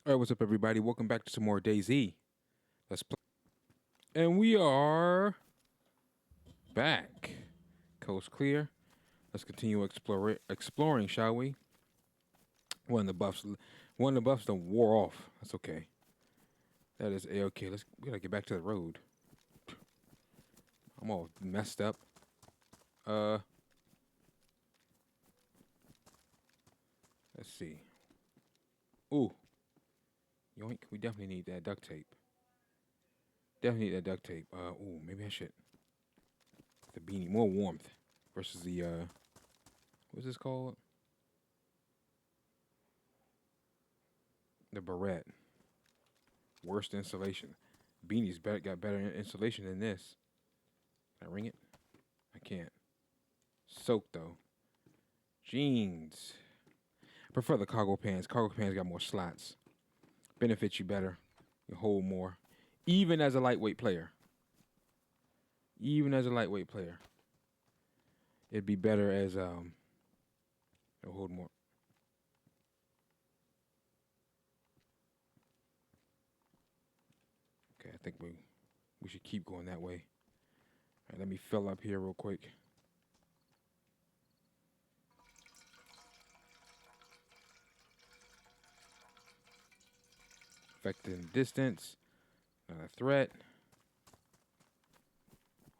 All right, what's up, everybody? Welcome back to some more DayZ. Let's play. And we are back. Coast clear. Let's continue exploring, shall we? One of the buffs done wore off. That's okay. That is a-okay. We gotta get back to the road. I'm all messed up. Uh, let's see. Ooh, yoink. We definitely need that duct tape. Definitely need that duct tape. Ooh, maybe I should. The beanie, more warmth versus the what's this called? The barrette. Worst insulation. Got better insulation than this. Can I ring it? I can't. Soak though. Jeans. I prefer the cargo pants. Cargo pants got more slots. Benefits you better. You hold more. Even as a lightweight player. Even as a lightweight player. It'd be better as it'll hold more. Okay, I think we should keep going that way. All right, let me fill up here real quick. Affecting distance. Not a threat.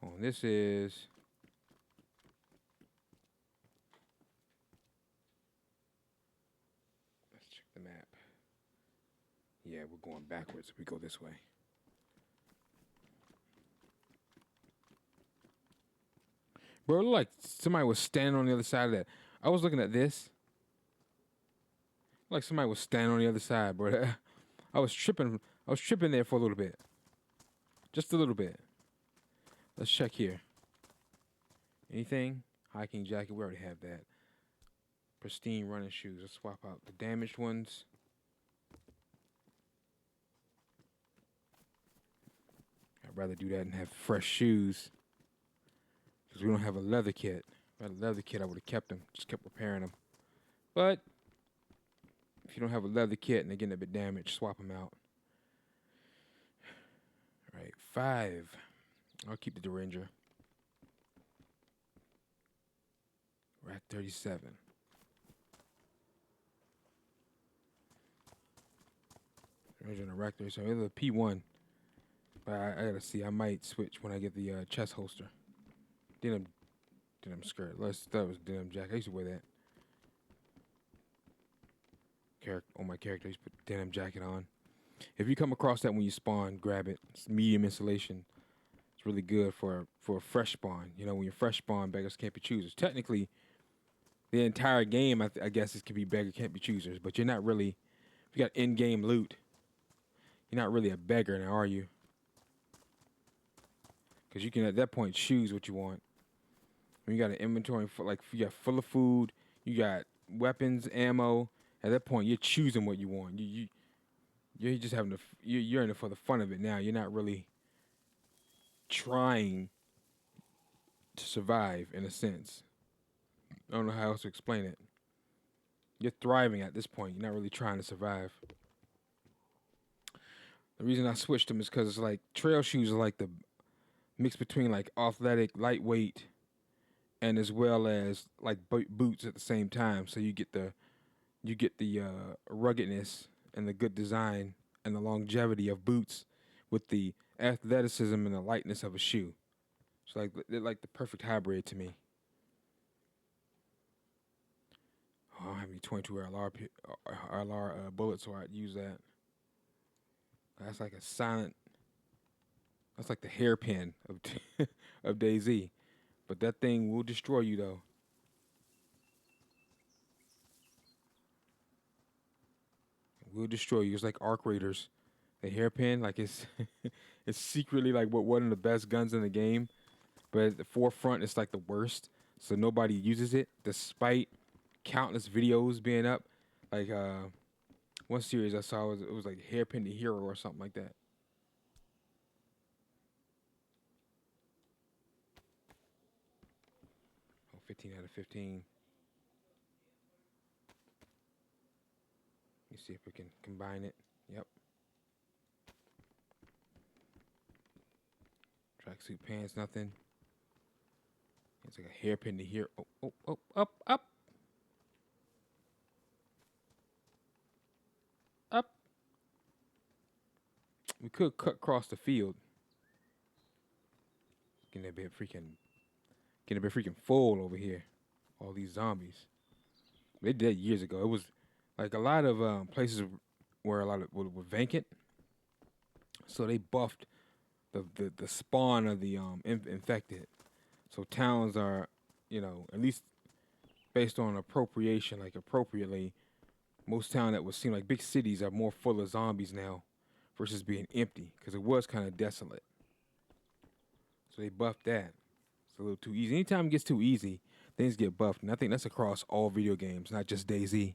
Oh, and this is. Let's check the map. Yeah, we're going backwards if we go this way. Bro, it looked like somebody was standing on the other side of that. I was looking at this. Like somebody was standing on the other side, bro. I was tripping. I was tripping there for a little bit. Just a little bit. Let's check here. Anything? Hiking jacket. We already have that. Pristine running shoes. Let's swap out the damaged ones. I'd rather do that than have fresh shoes. Because we don't have a leather kit. If I had a leather kit, I would have kept them. Just kept repairing them. But if you don't have a leather kit and they're getting a bit damaged, swap them out. All right, 5. I'll keep the Derringer. Rack 37. Derringer and a Rack 37. It's a P1. But I gotta see. I might switch when I get the chest holster. Denim skirt. That was denim jacket. I used to wear that. On my character, I used to put denim jacket on. If you come across that when you spawn, grab it. It's medium insulation. It's really good for a fresh spawn. You know, when you're fresh spawn, beggars can't be choosers. Technically, the entire game, I guess, it could be beggars can't be choosers. But you're not really. If you got in-game loot, you're not really a beggar now, are you? Because you can at that point choose what you want. When you got an inventory for like you got full of food, you got weapons, ammo. At that point, you're choosing what you want. You're just having you're in it for the fun of it now. You're not really trying to survive in a sense. I don't know how else to explain it. You're thriving at this point. You're not really trying to survive. The reason I switched them is because it's like trail shoes are like the mix between like athletic, lightweight, and as well as like boots at the same time. So you get the ruggedness and the good design and the longevity of boots with the athleticism and the lightness of a shoe. So like they're like the perfect hybrid to me. Oh, I don't have any 22 RLR bullets, so I'd use that. That's like a silent. That's like the hairpin of of DayZ. But that thing will destroy you though. It will destroy you. It's like arc raiders. The hairpin, like it's it's secretly like one of the best guns in the game, but at the forefront it's like the worst. So nobody uses it, despite countless videos being up. Like one series I saw it was like hairpin the hero or something like that. Oh, 15 out of 15. Let me see if we can combine it. Yep. Tracksuit pants, nothing. It's like a hairpin to here. Oh, oh, oh, up, up. We could cut across the field. Getting a bit freaking full over here. All these zombies. They did that years ago. It was like a lot of places where a lot of were vacant, so they buffed the spawn of the infected. So towns are, at least based on appropriation, like appropriately, most towns that would seem like big cities are more full of zombies now versus being empty because it was kind of desolate. So they buffed that. It's a little too easy. Anytime it gets too easy, things get buffed, and I think that's across all video games, not just DayZ.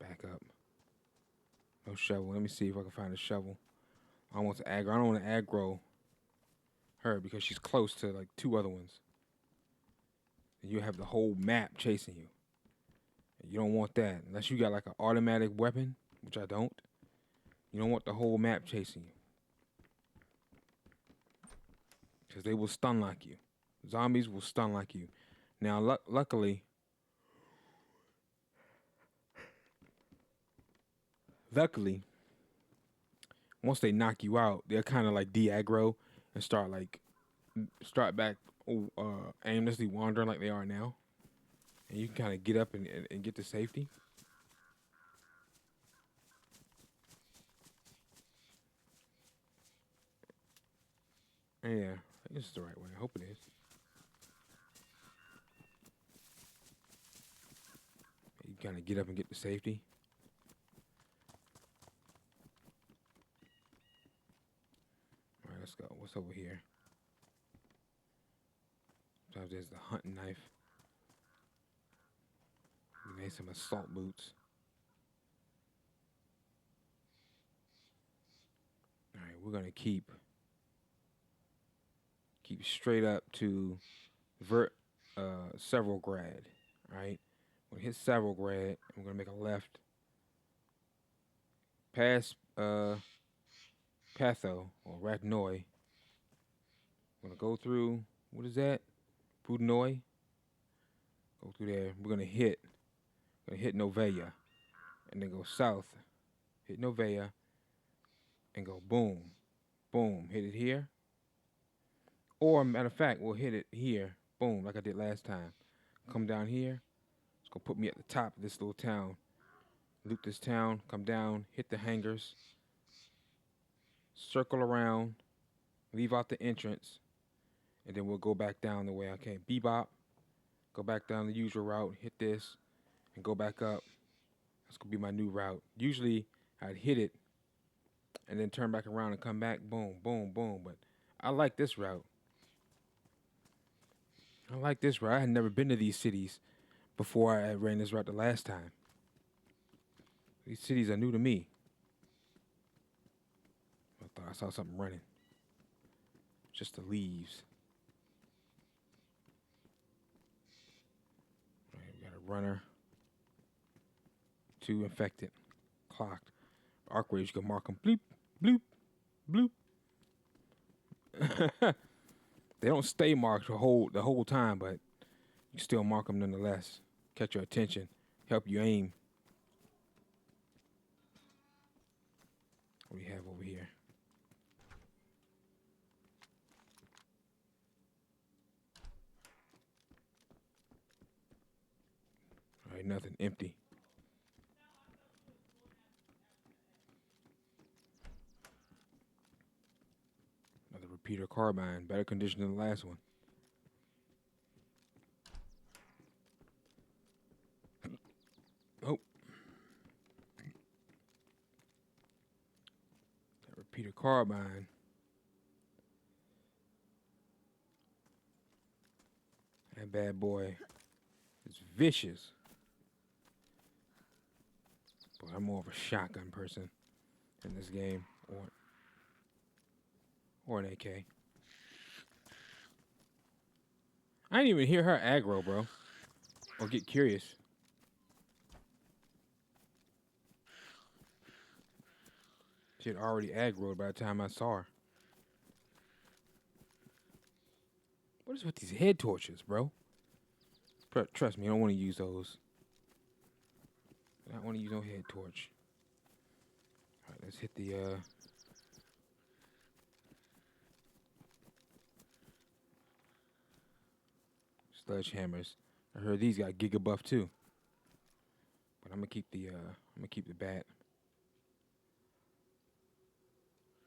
Back up. No shovel. Let me see if I can find a shovel. I don't want to aggro. I don't want to aggro her because she's close to like two other ones. And you have the whole map chasing you. And you don't want that unless you got like an automatic weapon, which I don't. You don't want the whole map chasing you because they will stun like you. Zombies will stun like you. Now, luckily, once they knock you out, they're kind of like de-aggro and start back aimlessly wandering like they are now, and you can kind of get up and get to safety. And yeah, I think this is the right way. I hope it is. You kind of get up and get to safety. All right, let's go. What's over here? Sometimes there's the hunting knife. We made some assault boots. All right, we're gonna keep straight up to several grad. All right, we're gonna hit several grad. And we're gonna make a left past Patho or Ratnoi. We're gonna go through. What is that? Budnoi. Go through there. We're gonna hit Novaya, and then go south. Hit Novaya, and go boom, boom. Hit it here. Or matter of fact, we'll hit it here. Boom, like I did last time. Come down here. It's gonna put me at the top of this little town. Loot this town. Come down. Hit the hangars. Circle around. Leave out the entrance. And then we'll go back down the way I came. Bebop. Go back down the usual route. Hit this. And go back up. That's gonna be my new route. Usually I'd hit it and then turn back around and come back. Boom, boom, boom. But I like this route. I had never been to these cities before I ran this route the last time. These cities are new to me. I thought I saw something running. Just the leaves. All right, we got a runner. 2 infected. Clocked. Arc rays, you can mark them. Bloop, bloop, bloop. They don't stay marked the whole time, but you still mark them nonetheless. Catch your attention. Help you aim. What do we have over here? All right, nothing. Empty. Another repeater carbine. Better condition than the last one. Oh. That repeater carbine. That bad boy is vicious. But I'm more of a shotgun person in this game. Or an AK. I didn't even hear her aggro, bro. or get curious. She had already aggroed by the time I saw her. What is with these head torches, bro? Trust me, I don't want to use those. I don't want to use no head torch. All right, let's hit the sledgehammers. I heard these got giga buff too. But I'm gonna keep the bat.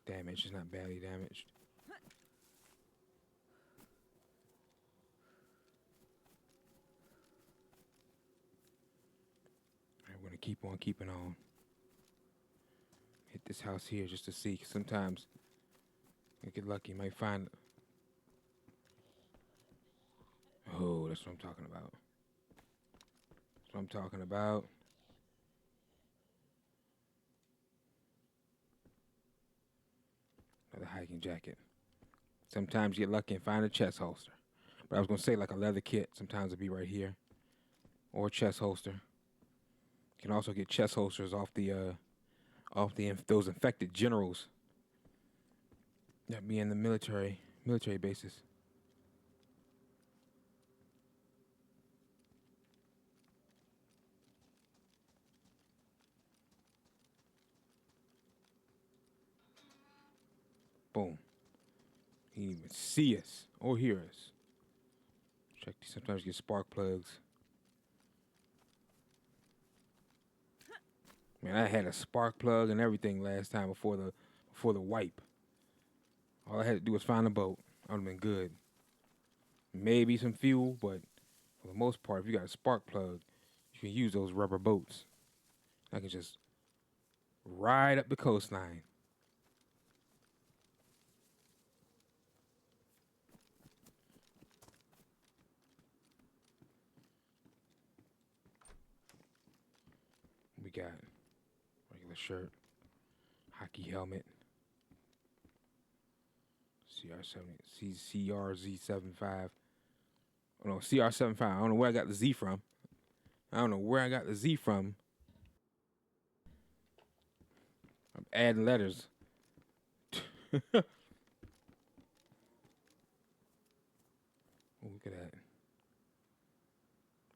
Damage is not badly damaged. All right, we're gonna keep on keeping on. Hit this house here just to see. Sometimes you get lucky, you might find. Oh, that's what I'm talking about. That's what I'm talking about. Another hiking jacket. Sometimes you get lucky and find a chest holster. But I was gonna say like a leather kit. Sometimes it'll be right here, or a chest holster. You can also get chest holsters off those infected generals that be in the military bases. Boom. He didn't even see us or hear us. Check these. Sometimes you get spark plugs. Man, I had a spark plug and everything last time before the wipe. All I had to do was find a boat. I would have been good. Maybe some fuel, but for the most part, if you got a spark plug, you can use those rubber boats. I can just ride up the coastline. We got regular shirt, hockey helmet, CRZ75. Oh no, CR75. I don't know where I got the Z from. I'm adding letters. Oh, look at that.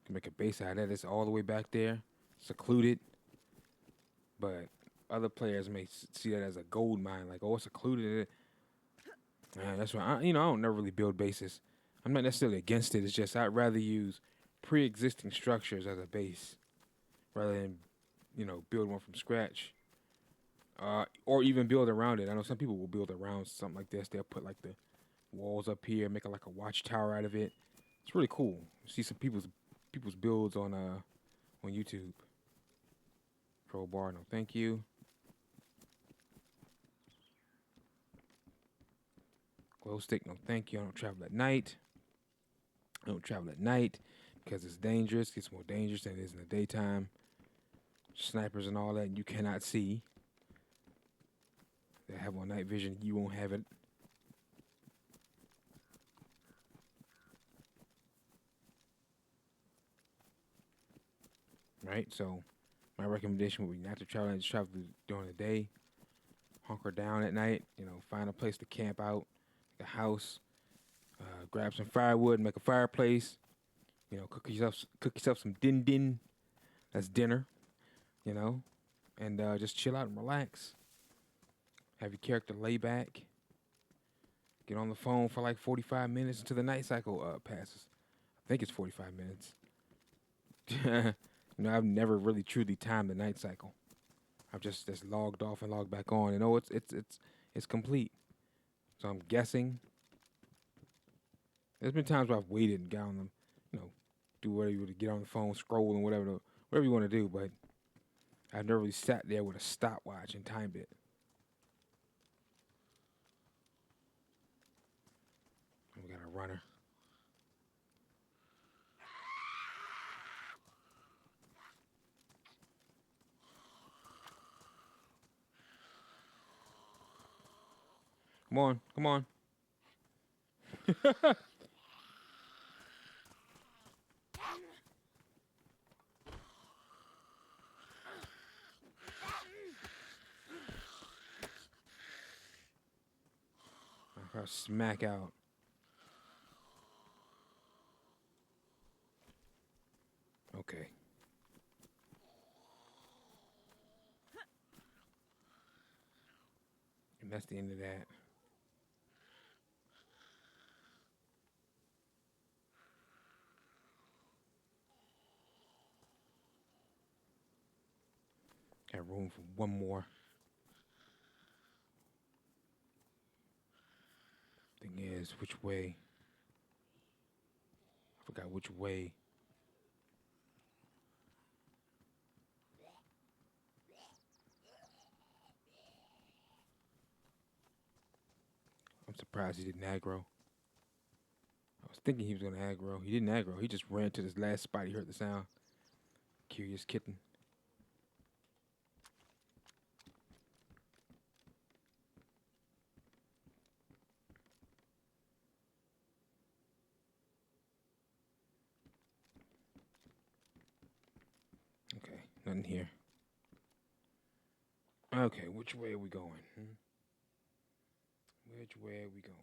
Can make a base out of that. It's all the way back there, secluded. But other players may see that as a gold mine, like, oh, it's secluded. Man, that's why I don't never really build bases. I'm not necessarily against it. It's just I'd rather use pre-existing structures as a base rather than build one from scratch. Or even build around it. I know some people will build around something like this. They'll put like the walls up here, make like a watchtower out of it. It's really cool. See some people's builds on YouTube. Crowbar, no thank you. Glow stick, no thank you. I don't travel at night. Because it's dangerous. It gets more dangerous than it is in the daytime. Snipers and all that you cannot see. They have on night vision, you won't have it. Right? So my recommendation would be not to travel and just travel during the day. Hunker down at night, find a place to camp out, like a house, grab some firewood, make a fireplace, cook yourself some din din. That's dinner, and just chill out and relax. Have your character lay back. Get on the phone for like 45 minutes until the night cycle passes. I think it's 45 minutes. I've never really truly timed the night cycle. I've just logged off and logged back on, and it's complete. So I'm guessing. There's been times where I've waited and got on them, do whatever you want to get on the phone, scroll and whatever you want to do, but I've never really sat there with a stopwatch and timed it. We got a runner. Come on, come on. Or smack out. Okay. And that's the end of that. Got room for one more. Thing is, which way? I forgot which way. I'm surprised he didn't aggro. I was thinking he was going to aggro. He didn't aggro. He just ran to this last spot. He heard the sound. Curious kitten. Okay, nothing here. Okay, which way are we going? Which way are we going?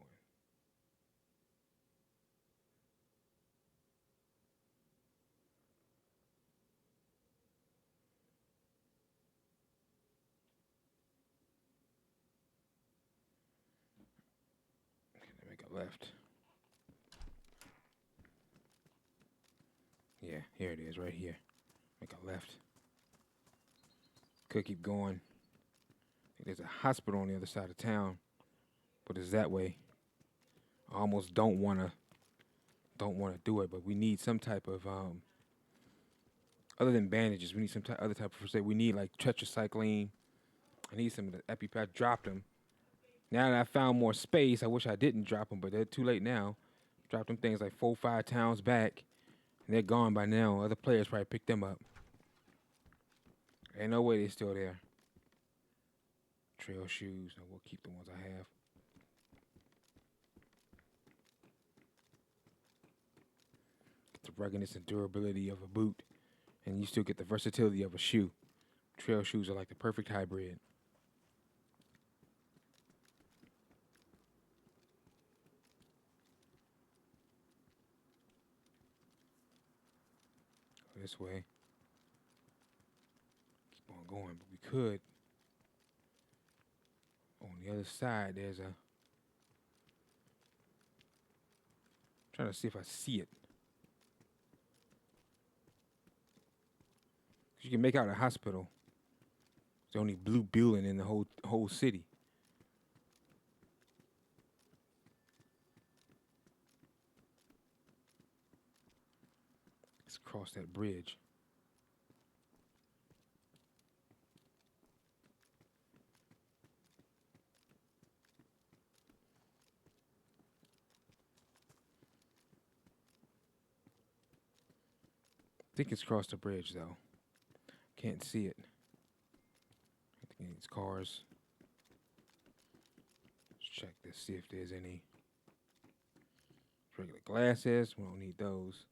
Okay, let me make a left. Yeah, here it is, right here. Make a left. Could keep going. There's a hospital on the other side of town, but it's that way. I almost don't wanna do it, but we need some type of other than bandages. We need some other type of first aid. We need like tetracycline. I need some of the EpiPen. Dropped them. Now that I found more space, I wish I didn't drop them, but they're too late now. Dropped them things like 4-5 towns back, and they're gone by now. Other players probably picked them up. Ain't no way they're still there. Trail shoes. No, we'll keep the ones I have. Get the ruggedness and durability of a boot, and you still get the versatility of a shoe. Trail shoes are like the perfect hybrid. Go this way. Keep on going, but we could. On the other side, there's a. I'm trying to see if I see it. You can make out a hospital. It's the only blue building in the whole city. Let's cross that bridge. I think it's crossed the bridge though. Can't see it. I think it's cars. Let's check this, see if there's any regular glasses. We don't need those.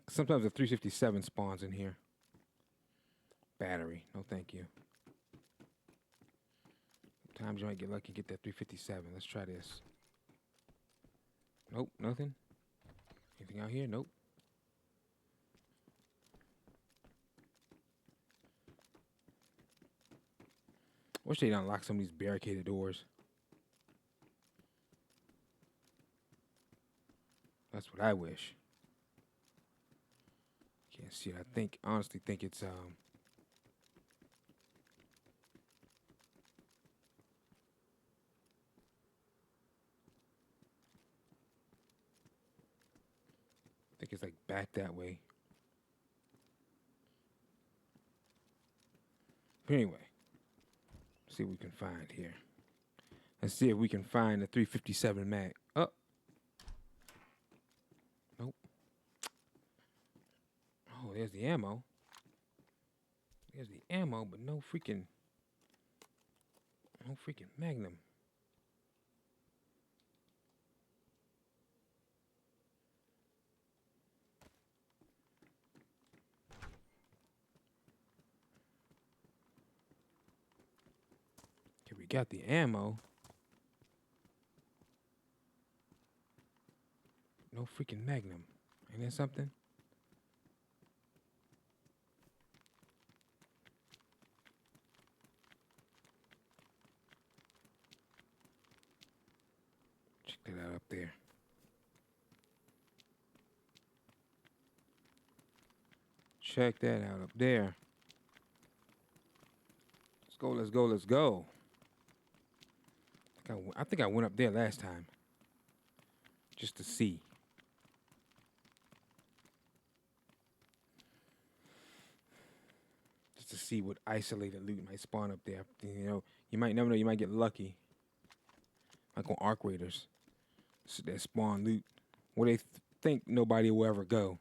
Sometimes the 357 spawns in here. Battery. No, thank you. Sometimes you might get lucky and get that 357. Let's try this. Nope, nothing. Anything out here? Nope. Wish they'd unlock some of these barricaded doors. That's what I wish. Can't see it. I honestly think it's I think it's like back that way. But anyway, let's see what we can find here. Let's see if we can find the 357 mag. Oh. Nope. Oh, there's the ammo. There's the ammo, but no freaking Magnum. Okay, we got the ammo. No freaking Magnum. Ain't that something? Check that out up there. Check that out up there. Let's go, let's go, let's go. I think I went up there last time. Just to see. Just to see what isolated loot might spawn up there. You know, you might never know, you might get lucky. Like on Arc Raiders. That spawn loot. Where they think nobody will ever go.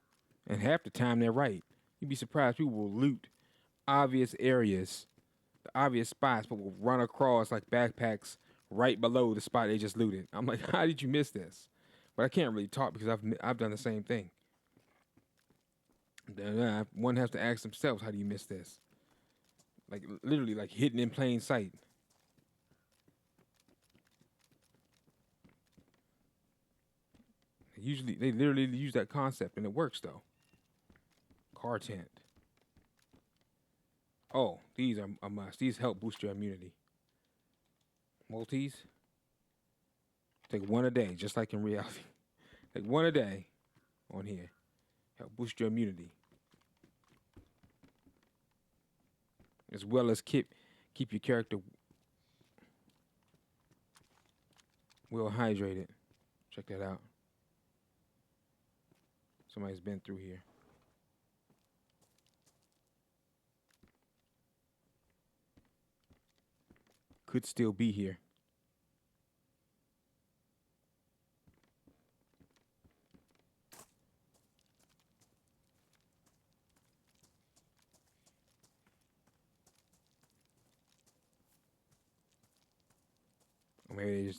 And half the time they're right. You'd be surprised people will loot obvious areas, the obvious spots, but will run across like backpacks right below the spot they just looted. I'm like, how did you miss this? But I can't really talk because I've done the same thing. One has to ask themselves, how do you miss this? Like literally, like hidden in plain sight. Usually, they literally use that concept, and it works though. Car tent. Oh, these are a must. These help boost your immunity. Multis. Take one a day, just like in reality. Take one a day on here. Help boost your immunity. As well as keep your character well hydrated. Check that out. Somebody's been through here. Could still be here. Or maybe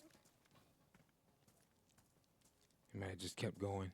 they might have just kept going.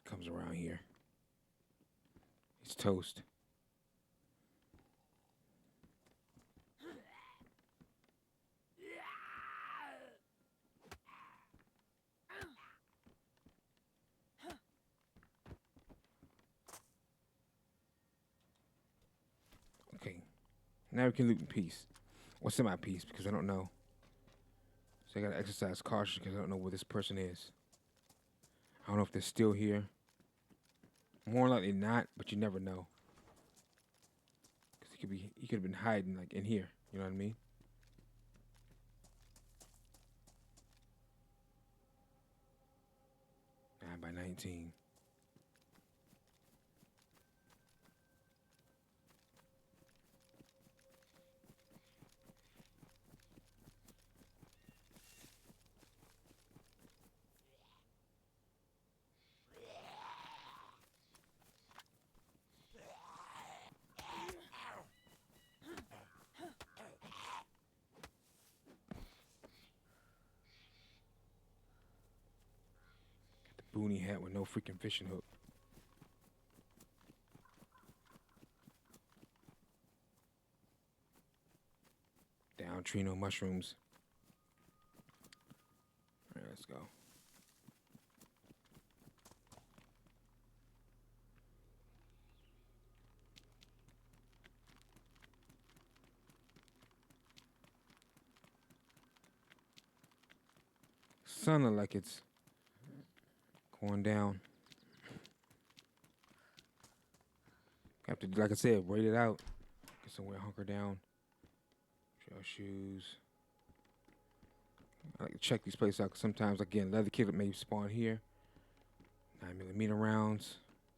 Comes around here. It's toast. Okay. Now we can loot in peace. Or semi-peace, because I don't know. So I gotta exercise caution because I don't know where this person is. I don't know if they're still here. More likely not, but you never know. Because he could have been hiding like in here. You know what I mean? By 19. Boonie hat with no freaking fishing hook. Down Trino mushrooms. All right, let's go. Sun look like it's going down. Have to, like I said, wait it out. Get somewhere, hunker down. Trail shoes. I like to check these places out because sometimes, again, leather kit may spawn here. 9mm rounds.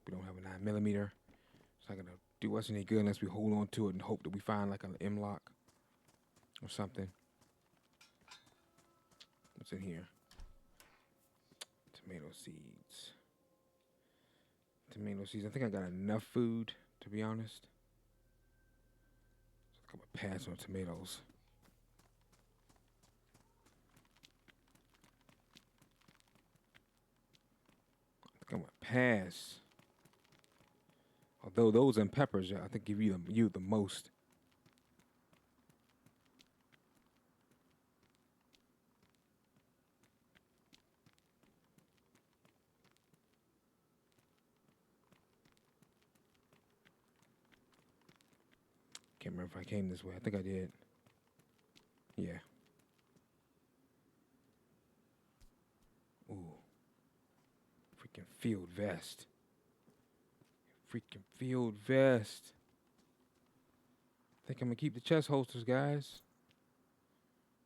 We don't have a 9mm. It's not gonna do us any good unless we hold on to it and hope that we find like an M-lock or something. What's in here? Tomato seeds. Tomato season. I think I got enough food, to be honest. So I'm gonna pass on tomatoes. I think I'm gonna pass. Although those and peppers, I think give you the most. Can't remember if I came this way. I think I did. Yeah. Ooh. Freaking field vest. Freaking field vest. Think I'm gonna keep the chest holsters, guys.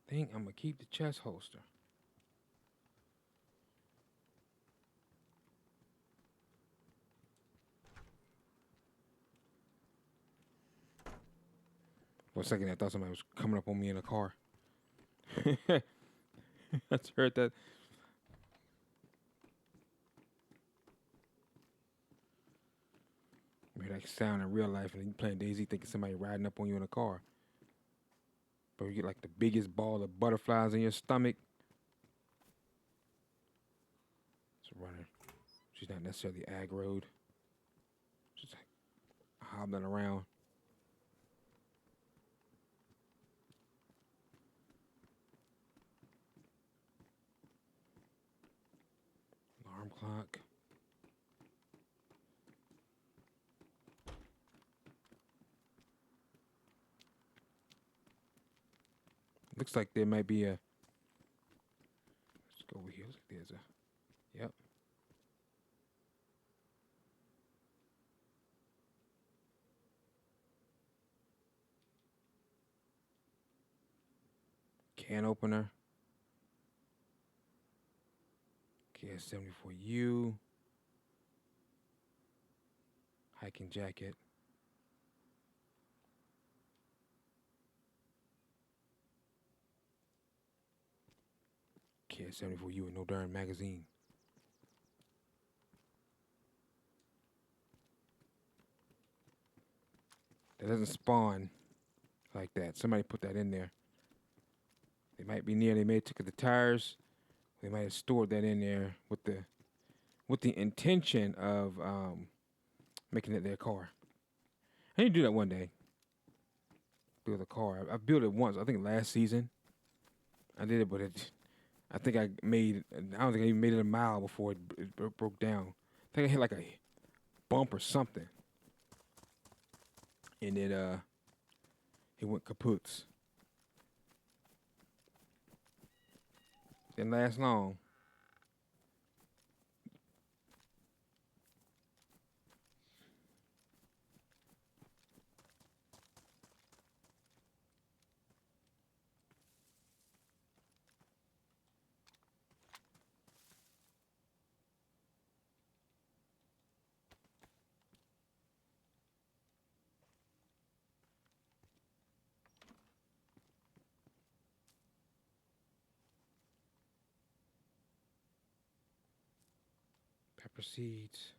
Think I'm gonna keep the chest holster. For a second, I thought somebody was coming up on me in a car. I just heard that. You hear that sound in real life, and you playing DayZ thinking somebody riding up on you in a car. But you get like the biggest ball of butterflies in your stomach. It's running. She's not necessarily aggroed. She's like hobbling around. Alarm clock. Looks like there might be a. Let's go over here. Looks like there's a. Yep. Can opener. KS74U. Hiking jacket. KS74U and no darn magazine. That doesn't spawn like that. Somebody put that in there. They might be near. They may have took the tires. They might have stored that in there with the intention of making it their car. I need to do that one day. Build a car. I built it once. I think last season. I did it, but I think I made. I don't think I even made it a mile before it broke down. I think I hit like a bump or something, and it went kaput. Didn't last long. Pepper seeds.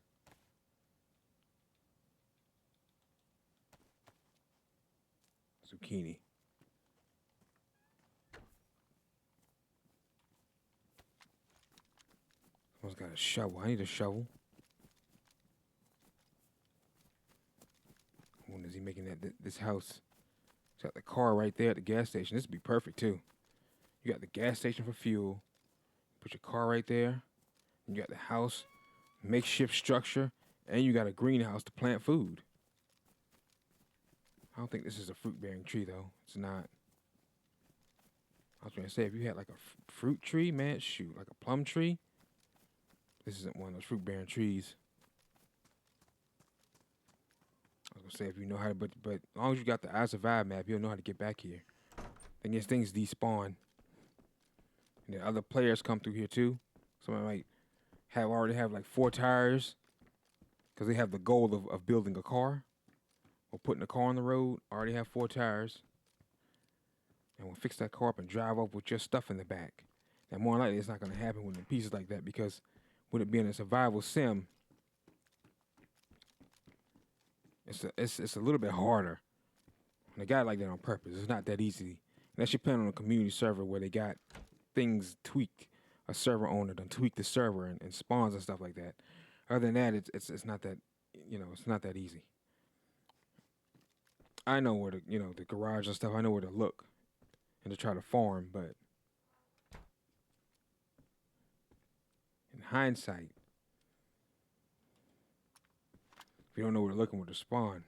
Zucchini. Someone's got a shovel. I need a shovel. When is he making this house? He's got the car right there at the gas station. This would be perfect too. You got the gas station for fuel. Put your car right there. You got the house, makeshift structure, and you got a greenhouse to plant food. I don't think this is a fruit-bearing tree though. It's not. I was going to say, if you had like a fruit tree, man, shoot, like a plum tree. This isn't one of those fruit-bearing trees. I was going to say, if you know how to, but as long as you got the I Survive map, you'll know how to get back here. Things despawn. And then other players come through here too. Somebody might already have like 4 tires because they have the goal of building a car or putting a car on the road. Already have 4 tires. And we'll fix that car up and drive up with your stuff in the back. Now, more likely, it's not going to happen with the pieces like that because with it being a survival sim, It's a little bit harder. And they got it like that on purpose. It's not that easy. Unless you're playing on a community server where they got things tweaked, a server owner done tweak the server and spawns and stuff like that. Other than that, it's not that, it's not that easy. I know where the garage and stuff. I know where to look and to try to farm, but in hindsight, if you don't know where to look and where to spawn,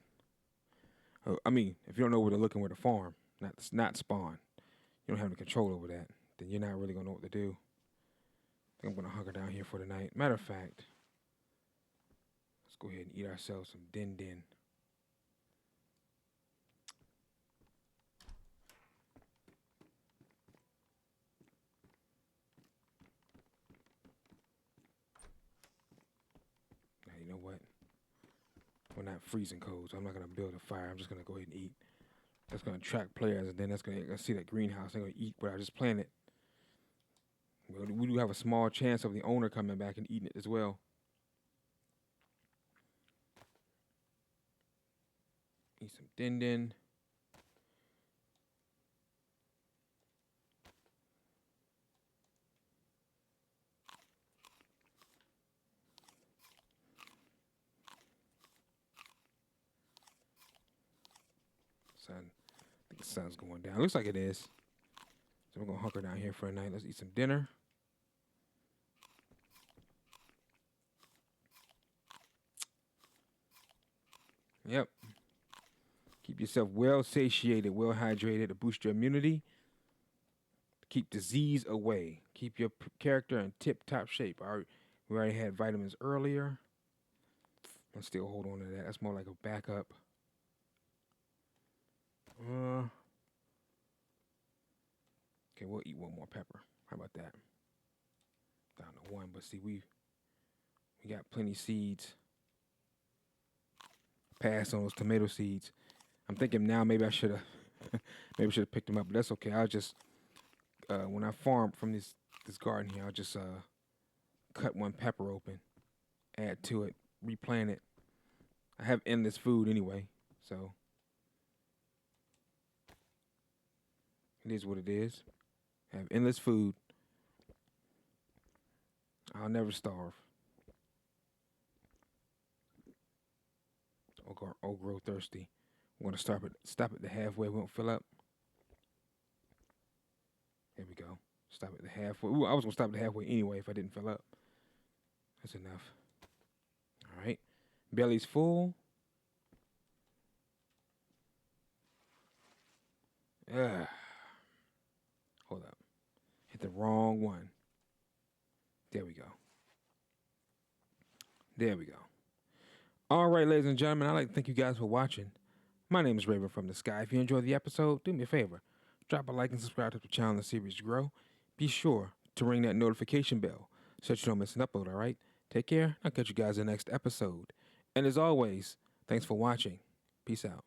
if you don't know where to look and where to farm, not spawn, you don't have any control over that, then you're not really gonna know what to do. I think I'm gonna hunker down here for the night. Matter of fact, let's go ahead and eat ourselves some din din. Now you know what? We're not freezing cold, so I'm not gonna build a fire. I'm just gonna go ahead and eat. That's gonna attract players, and then that's gonna see that greenhouse. They're gonna eat what I just planted. We do have a small chance of the owner coming back and eating it as well. Eat some din din. Sun, I think the sun's going down. Looks like it is. So we're gonna hunker down here for a night. Let's eat some dinner. Yep. Keep yourself well satiated, well hydrated to boost your immunity. Keep disease away. Keep your character in tip-top shape. We already had vitamins earlier. I'll still hold on to that. That's more like a backup. Okay, we'll eat one more pepper. How about that? Down to one, but see, we got plenty seeds. Pass on those tomato seeds. I'm thinking now maybe I should have picked them up, but that's okay. I'll just when I farm from this garden here, I'll just cut one pepper open, add to it, replant it. I have endless food anyway, so it is what it is. I have endless food. I'll never starve. Or grow thirsty. We're gonna stop at the halfway. We won't fill up. There we go. Stop at the halfway. Ooh, I was gonna stop at the halfway anyway if I didn't fill up. That's enough. All right. Belly's full. Hold up. Hit the wrong one. There we go. There we go. All right, ladies and gentlemen, I'd like to thank you guys for watching. My name is Raven from the Sky. If you enjoyed the episode, do me a favor. Drop a like and subscribe to the channel and the series grow. Be sure to ring that notification bell so that you don't miss an upload, all right? Take care. I'll catch you guys in the next episode. And as always, thanks for watching. Peace out.